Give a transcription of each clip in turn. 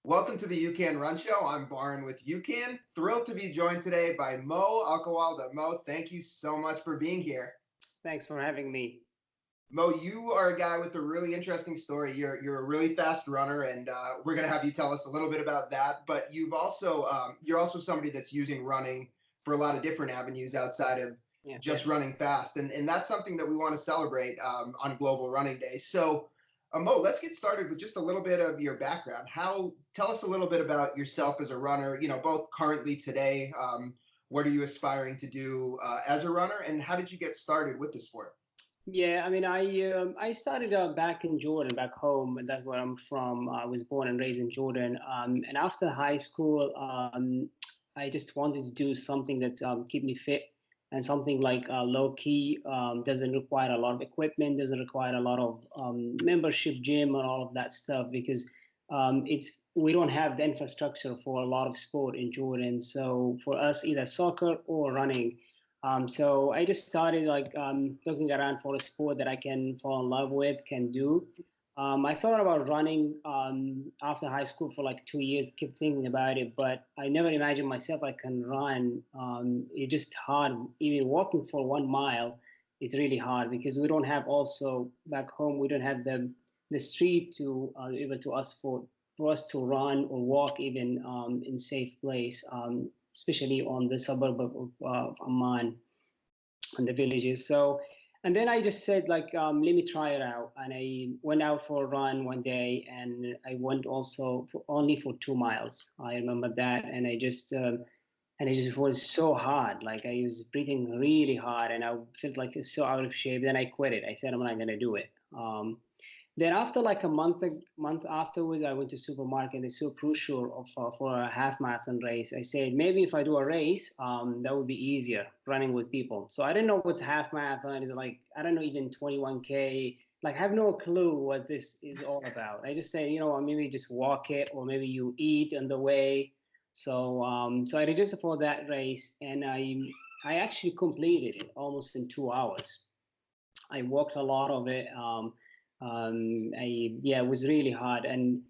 Welcome to the UCAN Run Show. I'm Barn with UCAN. Thrilled to be joined today by Mo'ath Alkhwaldeh. Mo, thank you so much for being here. Thanks for having me. Mo, you are a guy with a really interesting story. You're a really fast runner, and we're going to have you tell us a little bit about that. But you're also somebody that's using running for a lot of different avenues outside of just running fast, and that's something that we want to celebrate on Global Running Day. So. Mo, let's get started with just a little bit of your background. Tell us a little bit about yourself as a runner, both currently today, what are you aspiring to do as a runner, and how did you get started with the sport? Yeah, I mean, I started back in Jordan, back home, and that's where I'm from. I was born and raised in Jordan. And after high school, I just wanted to do something that keep me fit and something like low key, doesn't require a lot of equipment, doesn't require a lot of membership gym and all of that stuff, because we don't have the infrastructure for a lot of sport in Jordan. So for us, either soccer or running. So I just started looking around for a sport that I can fall in love with, can do. I thought about running after high school for like 2 years, kept thinking about it, but I never imagined myself I can run. It's just hard. Even walking for 1 mile is really hard because we don't have, also back home, we don't have the street to able to us for us to run or walk even in safe place, especially on the suburb of Amman and the villages. So. And then I just said, let me try it out. And I went out for a run one day, and I went also only for 2 miles. I remember that, and it just was so hard. Like I was breathing really hard, and I felt like so out of shape. Then I quit it. I said I'm not gonna do it. Then after like a month afterwards, I went to supermarket. They saw brochure for a half marathon race. I said maybe if I do a race, that would be easier running with people. So I didn't know what's half marathon is like. I don't know even 21K. Like I have no clue what this is all about. I just say maybe just walk it, or maybe you eat on the way. So I registered for that race, and I actually completed it almost in 2 hours. I walked a lot of it. It was really hard, and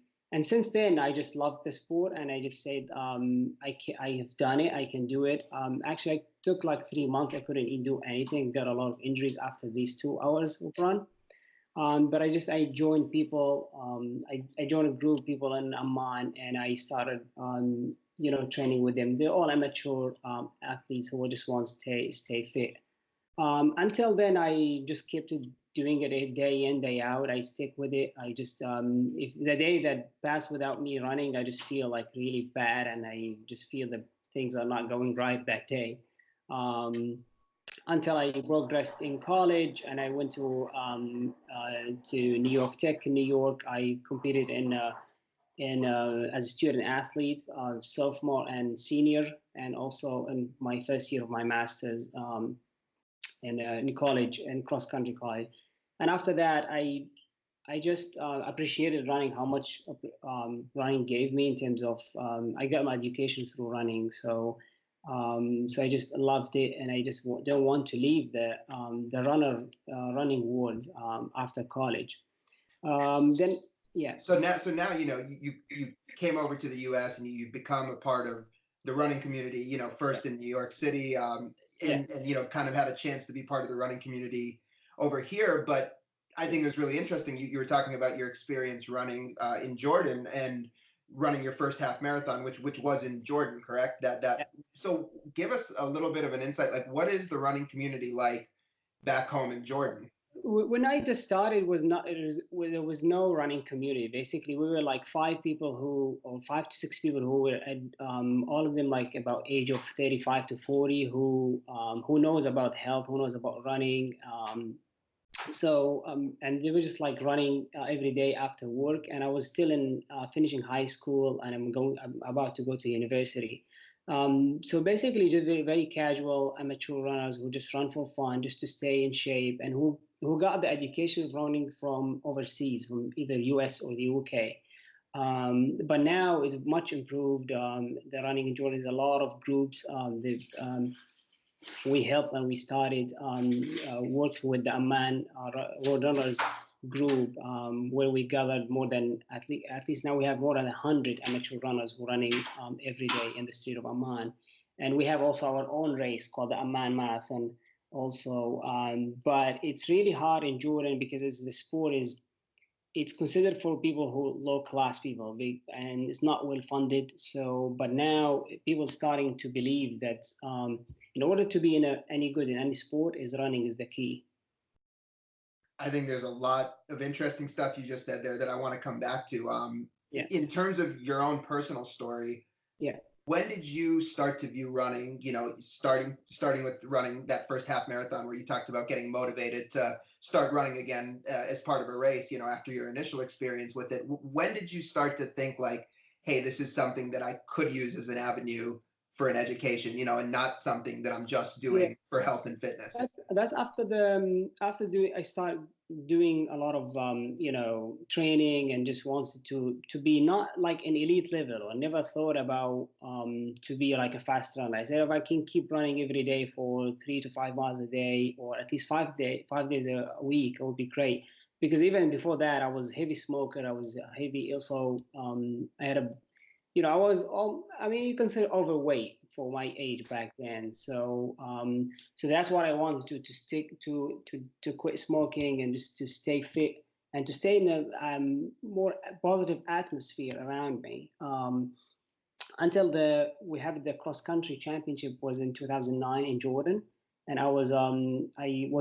since then I just loved the sport, and I just said I have done it, I can do it. Actually, I took like 3 months. I couldn't do anything. Got a lot of injuries after these 2 hours of run. But I joined people. I joined a group of people in Amman, and I started training with them. They're all amateur athletes who just want to stay fit. Until then, I just kept doing it day in, day out. I stick with it. I just, if the day that passed without me running, I just feel like really bad, and I just feel that things are not going right that day. Until I progressed in college, and I went to New York Tech in New York. I competed as a student athlete, sophomore and senior, and also in my first year of my master's. In college, in cross country college, and after that, I just appreciated running, how much running gave me in terms of I got my education through running, so I just loved it, and I just don't want to leave the running world after college. Then yeah. So now you came over to the U.S. and you've become a part of the running community. First in New York City. And kind of had a chance to be part of the running community over here. But I think it was really interesting. You were talking about your experience running in Jordan and running your first half marathon, which was in Jordan, correct? So give us a little bit of an insight. Like, what is the running community like back home in Jordan? When I just started, there was no running community. Basically, we were like 5 to 6 people who were all of them like about age of 35 to 40 who knows about health, who knows about running. And they were just like running every day after work. And I was still in finishing high school, and I'm about to go to university. So basically, just very, very casual amateur runners who just run for fun, just to stay in shape, and who got the education of running from overseas, from either US or the UK. But now it's much improved. The running in Jordan is a lot of groups. We helped, and we started worked with the Amman road runners group where we gathered more than at least now we have more than 100 amateur runners running every day in the street of Amman, and we have also our own race called the Amman Marathon also. But it's really hard in Jordan because the sport is it's considered for people who low class people and it's not well funded. So but now people starting to believe that in order to be in any good in any sport is running is the key. I think there's a lot of interesting stuff you just said there that I want to come back to. Yeah. In terms of your own personal story, yeah, when did you start to view running? You know, starting with running that first half marathon where you talked about getting motivated to start running again as part of a race. You know, after your initial experience with it, when did you start to think like, hey, this is something that I could use as an avenue for an education, you know, and not something that I'm just doing for health and fitness? That's after after doing I started doing a lot of you know training and just wanted to be not like an elite level. I never thought about to be like a fast runner. I said if I can keep running every day for 3 to 5 miles a day or at least 5 days a week, it would be great. Because even before that, I was a heavy smoker. I was heavy also. I had a you know, I was, I mean, you consider overweight for my age back then. So, so that's what I wanted to stick to quit smoking and just to stay fit and to stay in a more positive atmosphere around me. Until we had the cross country championship was in 2009 in Jordan, and I was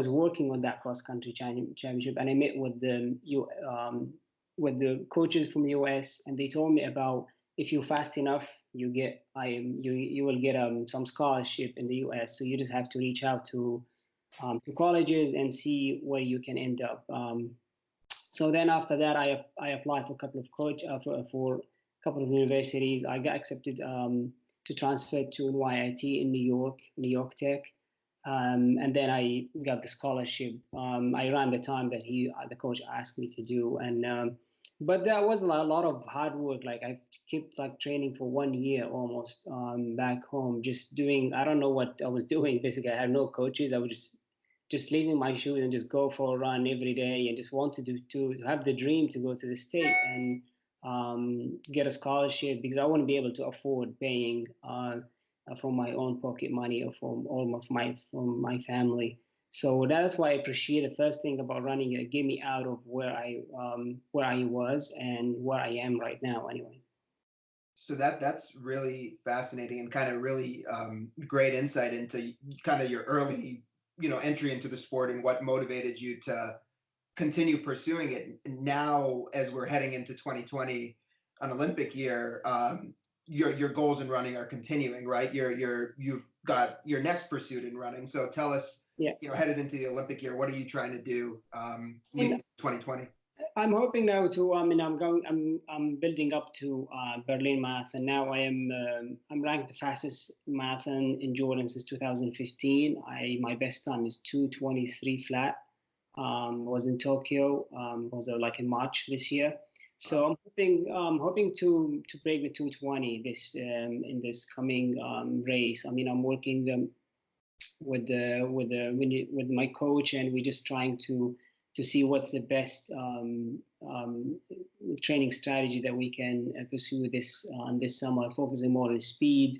working on that cross country championship, and I met with the coaches from the US, and they told me about if you fast enough, you will get some scholarship in the US. So you just have to reach out to colleges and see where you can end up. So then after that, I applied for a couple of for a couple of universities. I got accepted to transfer to NYIT in New York Tech, and then I got the scholarship. I ran the time that the coach asked me to do, and but that was a lot of hard work. Like I kept like training for 1 year almost back home, just doing. I don't know what I was doing. Basically, I had no coaches. I was just lacing my shoes and just go for a run every day and just wanted to have the dream to go to the state and get a scholarship because I wouldn't be able to afford paying from my own pocket money or from my family. So that's why I appreciate the first thing about running. It gave me out of where I was and where I am right now. Anyway. So that's really fascinating and kind of really great insight into kind of your early, you know, entry into the sport and what motivated you to continue pursuing it. Now, as we're heading into 2020, an Olympic year, your goals in running are continuing, right? You've got your next pursuit in running. So tell us, Yeah. you know, headed into the Olympic year, what are you trying to do leading 2020? I'm hoping now to. I mean, I'm building up to Berlin Marathon now. I'm ranked the fastest marathon in Jordan since 2015. My best time is 2:23 flat. Was in Tokyo. Was like in March this year. So I'm hoping to break the 2:20 in this coming race. I mean, I'm working with my coach, and we're just trying to see what's the best training strategy that we can pursue this summer, focusing more on speed.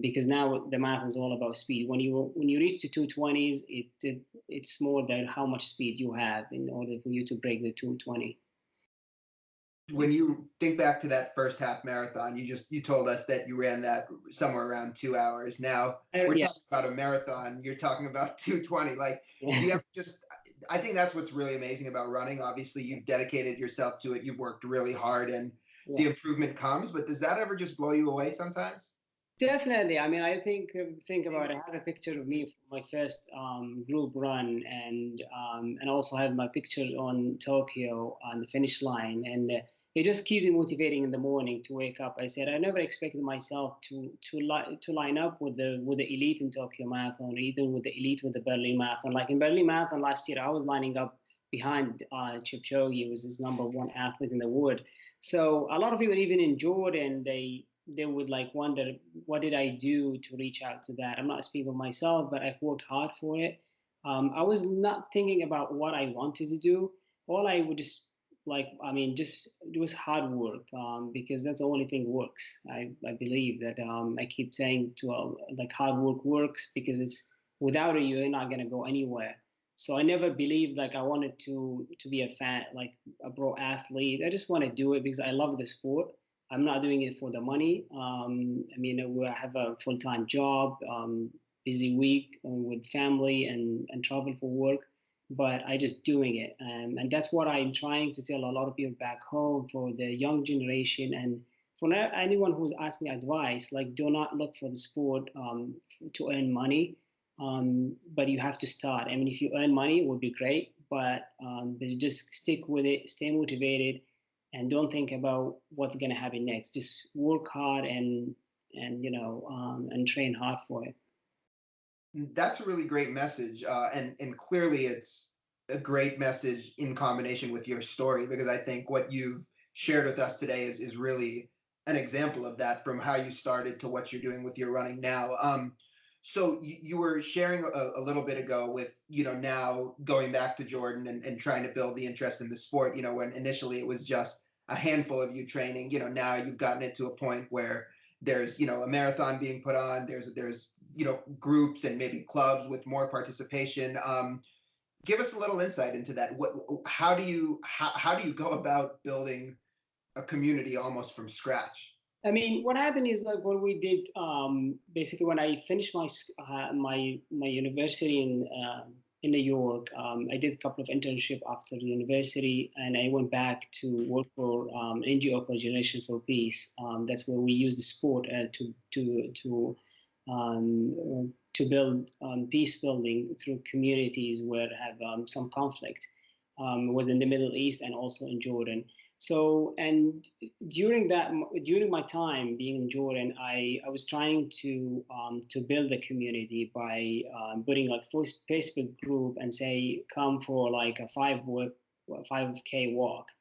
Because now the marathon is all about speed. When you reach the 2:20s, it's more than how much speed you have in order for you to break the 2:20. When you think back to that first half marathon, you told us that you ran that somewhere around 2 hours. Now we're talking about a marathon. You're talking about 2:20. Like you have I think that's what's really amazing about running. Obviously, you've dedicated yourself to it. You've worked really hard, and the improvement comes. But does that ever just blow you away sometimes? Definitely. I mean, I think about it. I have a picture of me from my first group run, and also have my picture on Tokyo on the finish line, and it just keeps me motivating in the morning to wake up. I said I never expected myself to line up with the elite in Tokyo Marathon, or even with the elite with the Berlin Marathon. Like in Berlin Marathon last year, I was lining up behind Kipchoge, who was his #1 athlete in the world. So a lot of people, even in Jordan, they would like wonder what did I do to reach out to that. I'm not speaking for myself, but I've worked hard for it. I was not thinking about what I wanted to do. all I would just like, I mean, just it was hard work, because that's the only thing works. I believe that, I keep saying to, like, hard work works because it's without it you're not gonna go anywhere. So I never believed like I wanted to be a fan, like a pro athlete. I just want to do it because I love the sport. I'm not doing it for the money. I mean, I have a full-time job, busy week, with family and travel for work, but I just doing it, and that's what I'm trying to tell a lot of people back home for the young generation, and for anyone who's asking advice. Like, do not look for the sport, to earn money, but you have to start. I mean, if you earn money, it would be great, but you just stick with it, stay motivated, and don't think about what's going to happen next. Just work hard and train hard for it. That's a really great message, and clearly it's a great message in combination with your story, because I think what you've shared with us today is really an example of that, from how you started to what you're doing with your running now. So you were sharing a little bit ago with, now going back to Jordan and trying to build the interest in the sport. When initially it was just a handful of you training. Now you've gotten it to a point where there's, a marathon being put on. There's groups and maybe clubs with more participation. Give us a little insight into that. How do you go about building a community almost from scratch? I mean, what happened is like what we did, basically when I finished my university in New York. I did a couple of internship after the university, and I went back to work for, NGO called Generation for Peace. That's where we use the sport, to build, peace building through communities where have, some conflict. Was in the Middle East and also in Jordan. So, and during my time being in Jordan, I was trying to build a community by, putting like Facebook group and say come for like a 5K walk,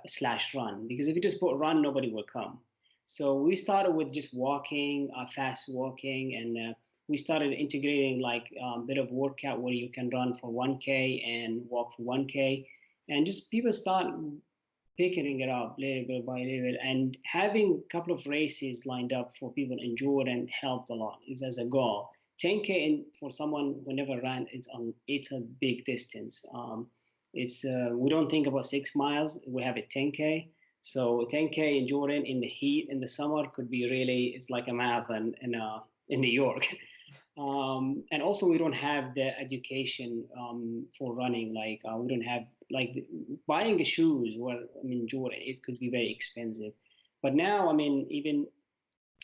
slash run, because if you just put run, nobody will come. So we started with just walking, fast walking, and, we started integrating like a bit of workout where you can run for 1K and walk for 1K, and just people start picking it up little bit by little bit, and having a couple of races lined up for people in Jordan helped a lot. It's as a goal. 10K for someone who never ran, it's a big distance. It's We don't think about 6 miles. We have a 10K. So 10K in Jordan in the heat in the summer could be really, it's like a marathon in New York. And also we don't have the education, for running. Like, we don't have like buying the shoes. Well, I mean, Jordan, it could be very expensive. But now, I mean, even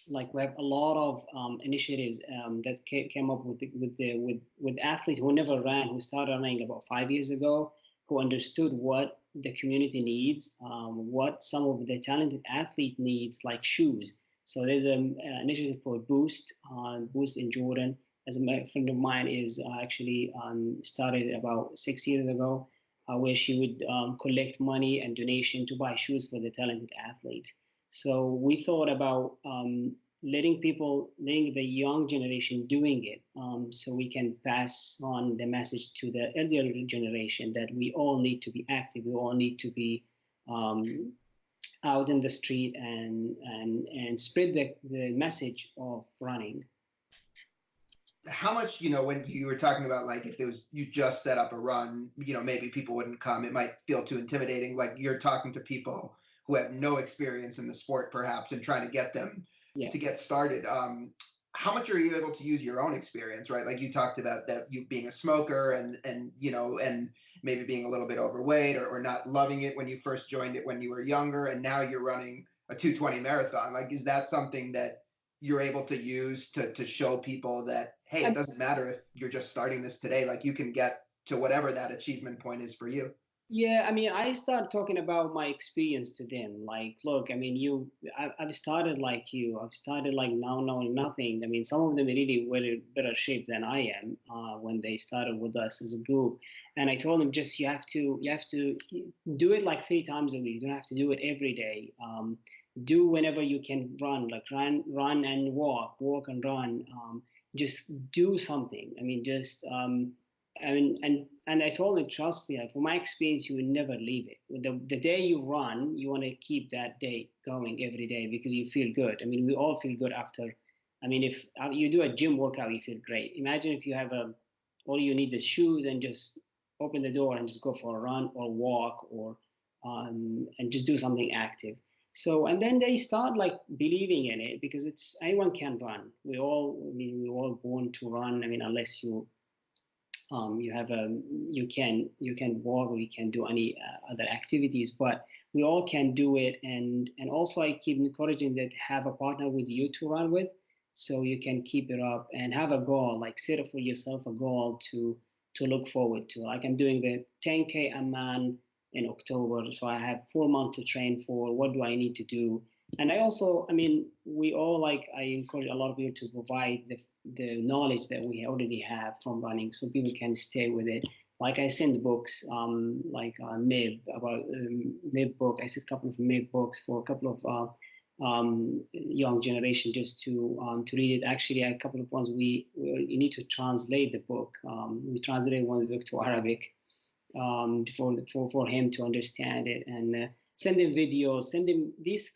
like we have a lot of, initiatives, that came up with athletes who never ran, who started running about 5 years ago, who understood what the community needs, what some of the talented athlete needs, like shoes. So there's an initiative for Boost in Jordan. As a friend of mine is, actually, started about 6 years ago, where she would, collect money and donation to buy shoes for the talented athletes. So we thought about, letting the young generation doing it, so we can pass on the message to the elder generation that we all need to be active. We all need to be, um, out in the street and spread the message of running. How much, when you were talking about, like, if it was you just set up a run, maybe people wouldn't come, it might feel too intimidating. Like, you're talking to people who have no experience in the sport perhaps, and trying to get them Yeah. to get started. How much are you able to use your own experience, right? Like, you talked about that, you being a smoker, and maybe being a little bit overweight, or not loving it when you first joined it when you were younger, and now you're running a 220 marathon. Like, is that something that you're able to use to show people that, hey, it doesn't matter if you're just starting this today, like, you can get to whatever that achievement point is for you? Yeah, I mean, I started talking about my experience to them. Like, look, I mean, I've started like you. I've started like now knowing nothing. I mean, some of them really were in better shape than I am, when they started with us as a group. And I told them, just you have to do it like 3 times a week. You don't have to do it every day. Do whenever you can run, like run and walk and run. Just do something. I mean, just, I mean, and I told him, trust me, like, from my experience, you will never leave it. The day you run, you want to keep that day going every day because you feel good. I mean, we all feel good after. I mean, if you do a gym workout, you feel great. Imagine if you have all you need is shoes and just open the door and just go for a run or walk or and just do something active. So and then they start like believing in it because it's anyone can run. I mean, we're all born to run. I mean, unless you have a you can walk or you can do any other activities, but we all can do it. And also I keep encouraging that have a partner with you to run with, so you can keep it up and have a goal, like set up for yourself a goal to look forward to. Like I'm doing the 10K Amman in October, so I have 4 months to train for. What do I need to do? And I also, I mean, we all like, I encourage a lot of people to provide the knowledge that we already have from running so people can stay with it. Like I send books, like MIB, about MIB book. I sent a couple of MIB books for a couple of young generation just to read it. Actually, a couple of ones you need to translate the book. We translated one of the book to Arabic for him to understand it, and send him videos, send him these,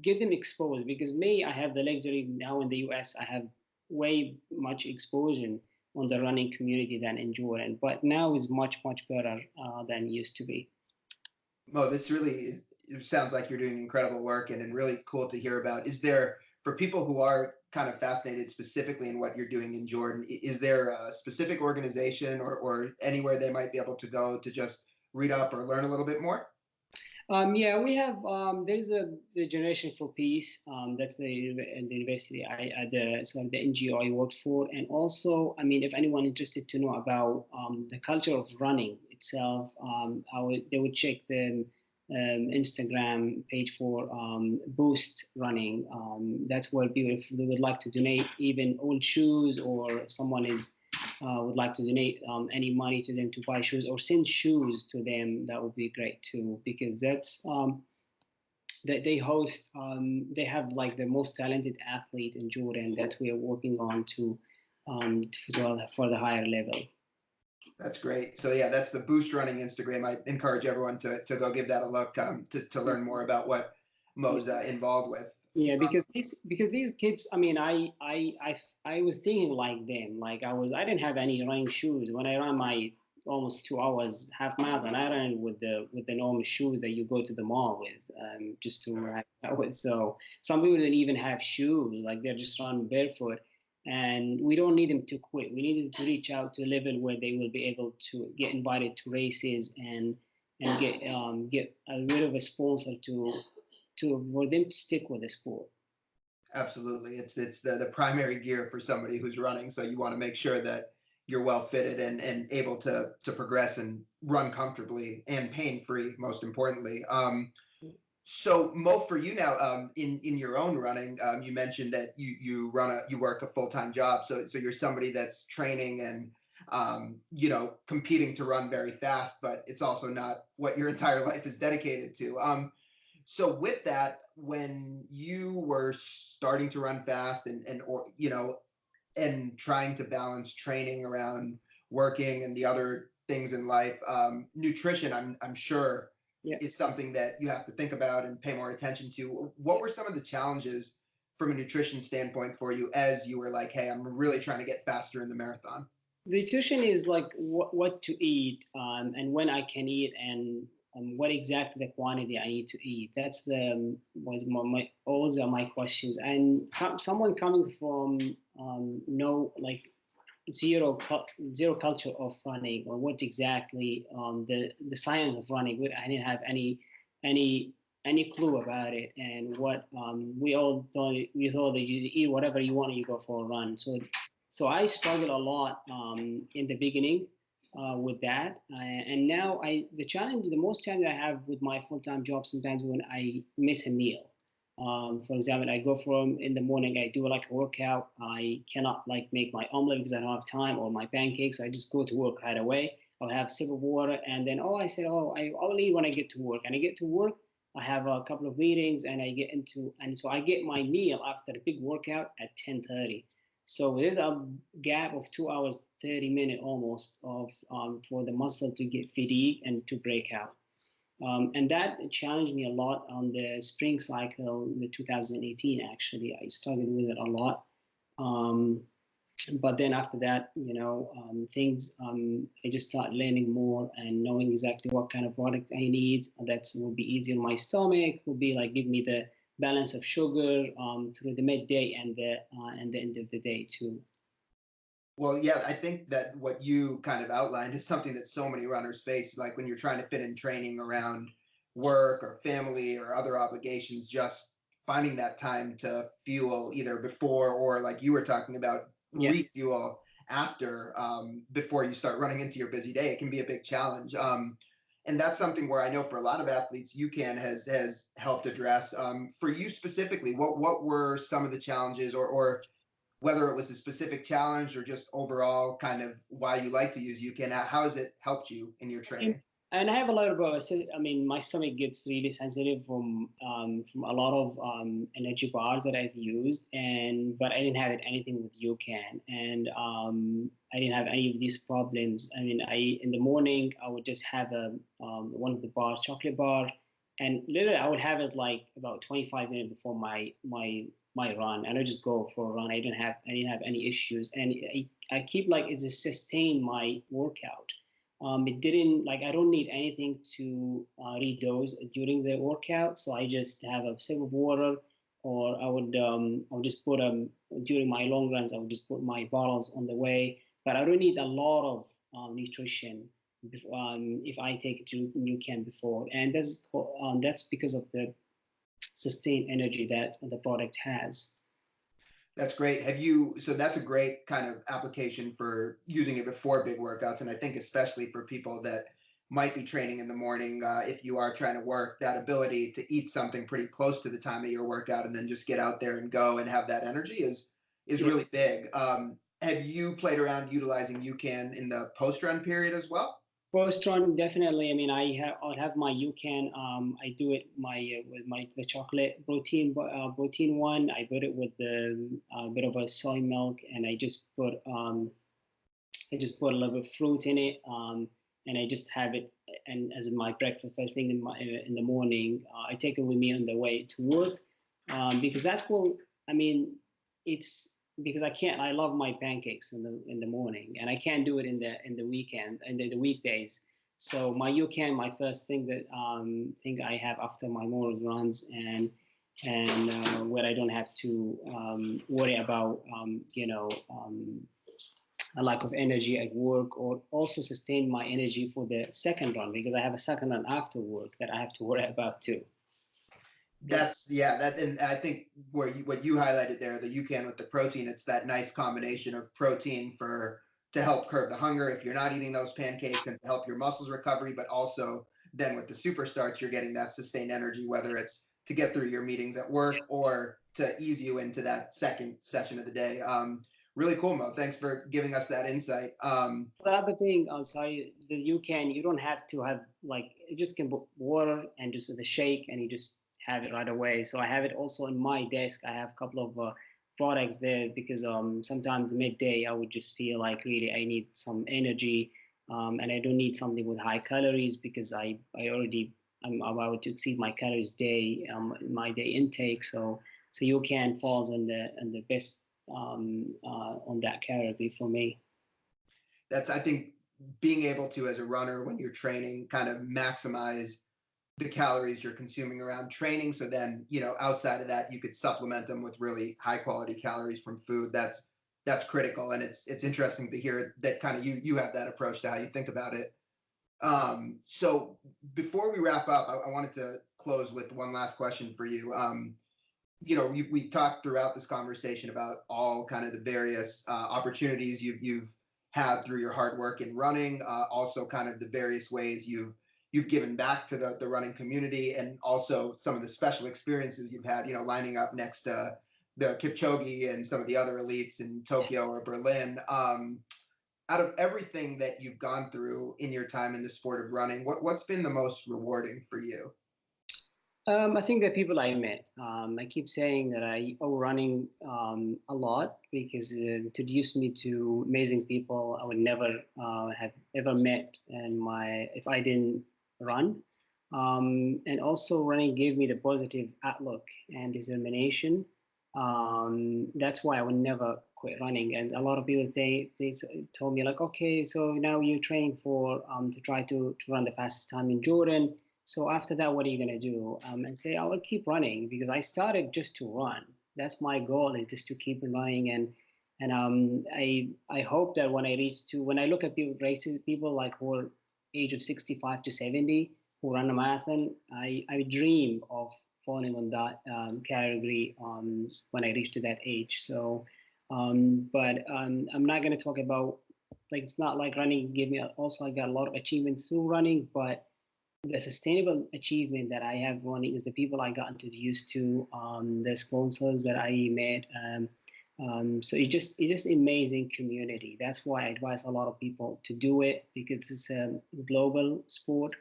get them exposed. Because me, I have the luxury now in the US, I have way much exposure on the running community than in Jordan, but now is much better than it used to be. Mo, this really it sounds like you're doing incredible work and really cool to hear about. Is there, for people who are kind of fascinated specifically in what you're doing in Jordan, is there a specific organization or anywhere they might be able to go to just read up or learn a little bit more? Yeah, we have. There's the Generation for Peace. That's the university the NGO I worked for, and also, I mean, if anyone interested to know about the culture of running itself, they would check the Instagram page for Boost Running. That's where people, if they would like to donate even old shoes, or if someone would like to donate any money to them to buy shoes or send shoes to them, that would be great too. Because that's that they host. They have like the most talented athlete in Jordan that we are working on for the higher level. That's great. So yeah, that's the Boost Running Instagram. I encourage everyone to go give that a look to learn more about what Mo's involved with. Yeah, because these kids, I mean, I was thinking like them. Like I didn't have any running shoes when I ran my almost 2 hours half marathon. I ran with the normal shoes that you go to the mall with, just to run out with. So some people didn't even have shoes. Like they're just running barefoot. And we don't need them to quit. We need them to reach out to a level where they will be able to get invited to races and get a bit of a sponsor for them to stick with the sport. Absolutely. It's the primary gear for somebody who's running. So you want to make sure that you're well fitted and able to progress and run comfortably and pain free, most importantly. So Mo, for you now, in your own running, you mentioned that you work a full-time job. So you're somebody that's training and competing to run very fast, but it's also not what your entire life is dedicated to. So with that, when you were starting to run fast and trying to balance training around working and the other things in life, nutrition, I'm sure, yeah, is something that you have to think about and pay more attention to. What were some of the challenges from a nutrition standpoint for you as you were like, hey, I'm really trying to get faster in the marathon? Nutrition is like what to eat, and when I can eat, and what exactly the quantity I need to eat. That's was always my questions. And someone coming from no like zero culture of running, or what exactly the science of running. I didn't have any clue about it. And what we thought that you eat whatever you want, you go for a run. So I struggled a lot in the beginning with that. And now the most challenge I have with my full-time job, sometimes when I miss a meal. For example, I go from in the morning, I do like a workout. I cannot like make my omelet because I don't have time, or my pancakes. So I just go to work right away. I'll have a sip of water, and then I'll eat when I get to work. And I get to work, I have a couple of meetings, and so I get my meal after a big workout at 10:30. So there's a gap of 2 hours, 30 minutes almost of for the muscle to get fatigued and to break out. And that challenged me a lot on the spring cycle, the 2018. Actually, I struggled with it a lot. Um, but then after that, things, I just start learning more and knowing exactly what kind of product I need. That will be easy on my stomach. Will be like give me the balance of sugar through the midday and the end of the day too. Well, yeah, I think that what you kind of outlined is something that so many runners face, like when you're trying to fit in training around work or family or other obligations, just finding that time to fuel either before or like you were talking about Yeah. refuel after before you start running into your busy day. It can be a big challenge. And that's something where I know for a lot of athletes, UCAN has helped address. For you specifically, what were some of the challenges or whether it was a specific challenge or just overall kind of why you like to use UCAN, how has it helped you in your And training? and I have a lot of, I mean, my stomach gets really sensitive from a lot of energy bars that I've used, and but I didn't have it anything with UCAN, and I didn't have any of these problems. I mean, I in the morning I would just have a one of the bars, chocolate bar, and literally I would have it like about 25 minutes before my run, and I just go for a run. I didn't have any issues, and I keep like it's a sustain my workout. It didn't like I don't need anything to redose during the workout, so I just have a sip of water, or I would just put during my long runs I would just put my bottles on the way, but I don't need a lot of nutrition if I take it to you can before, and that's because of the sustained energy that the product has. That's great. Have you, so that's a great kind of application for using it before big workouts. And I think especially for people that might be training in the morning, if you are trying to work, that ability to eat something pretty close to the time of your workout and then just get out there and go and have that energy is Yeah. really big. Have you played around utilizing UCAN in the post run period as well? Post run, definitely. I mean, I'll have my UCAN. I do it with my the chocolate protein one. I put it with the bit of a soy milk, and I just put a little bit of fruit in it, and I just have it and as my breakfast first thing in the morning. I take it with me on the way to work, because that's cool. I mean, it's because I can't. I love my pancakes in the morning, and I can't do it in the weekend and the weekdays. So my UCAN, my first thing that thing I have after my morning runs, and where I don't have to worry about a lack of energy at work, or also sustain my energy for the second run because I have a second run after work that I have to worry about too. That's yeah, that and I think what you highlighted there, the UCAN with the protein, it's that nice combination of protein for to help curb the hunger if you're not eating those pancakes and to help your muscles recovery, but also then with the super starts, you're getting that sustained energy, whether it's to get through your meetings at work or to ease you into that second session of the day. Really cool, Mo. Thanks for giving us that insight. The other thing, I'm sorry, the you don't have to have like you just can put water and just with a shake and you just have it right away. So I have it also on my desk. I have a couple of products there because sometimes midday I would just feel like really I need some energy, and I don't need something with high calories because I already I'm about to exceed my calories my day intake. So you can falls on the best on that category for me. That's I think being able to as a runner when you're training kind of maximize the calories you're consuming around training. So then, outside of that, you could supplement them with really high quality calories from food. That's critical, and it's interesting to hear that kind of you have that approach to how you think about it. So before we wrap up, I wanted to close with one last question for you. We talked throughout this conversation about all kind of the various opportunities you've had through your hard work in running, also kind of the various ways you've given back to the running community, and also some of the special experiences you've had, lining up next to the Kipchoge and some of the other elites in Tokyo or Berlin. Out of everything that you've gone through in your time in the sport of running, what's been the most rewarding for you? I think the people I met. I keep saying that I owe running a lot because it introduced me to amazing people I would never have ever met, and my if I didn't run. And also, running gave me the positive outlook and determination. That's why I would never quit running. And a lot of people they told me like, okay, so now you're training for to try to run the fastest time in Jordan. So after that, what are you gonna do? And say, I will keep running because I started just to run. That's my goal is just to keep running. And I hope that when I look at people races, people like who are age of 65 to 70 who run a marathon, I dream of falling on that category when I reach to that age. So, but I'm not gonna talk about like it's not like running gave me also I got a lot of achievements through running, but the sustainable achievement that I have running is the people I got introduced to, the sponsors that I met. So it's just amazing community. That's why I advise a lot of people to do it because it's a global sport.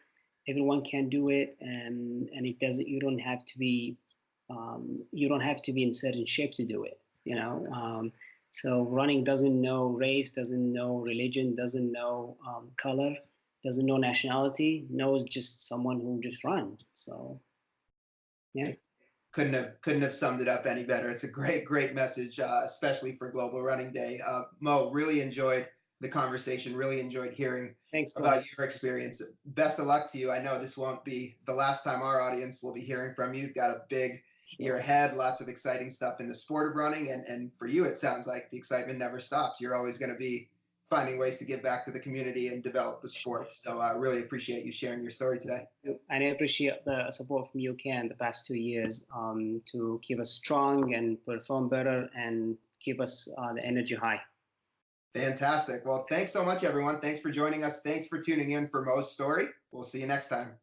Everyone can do it, and it doesn't. You don't have to be in certain shape to do it. So running doesn't know race, doesn't know religion, doesn't know color, doesn't know nationality, knows just someone who just runs. So yeah. Couldn't have summed it up any better. It's a great message, especially for Global Running Day. Mo, really enjoyed the conversation. Really enjoyed hearing Thanks, about your experience. Best of luck to you. I know this won't be the last time our audience will be hearing from you. You've got a big year ahead, lots of exciting stuff in the sport of running, and for you, it sounds like the excitement never stops. You're always going to be finding ways to give back to the community and develop the sport. So I really appreciate you sharing your story today. And I appreciate the support from UCAN the past 2 years to keep us strong and perform better and keep us the energy high. Fantastic. Well, thanks so much, everyone. Thanks for joining us. Thanks for tuning in for Mo's story. We'll see you next time.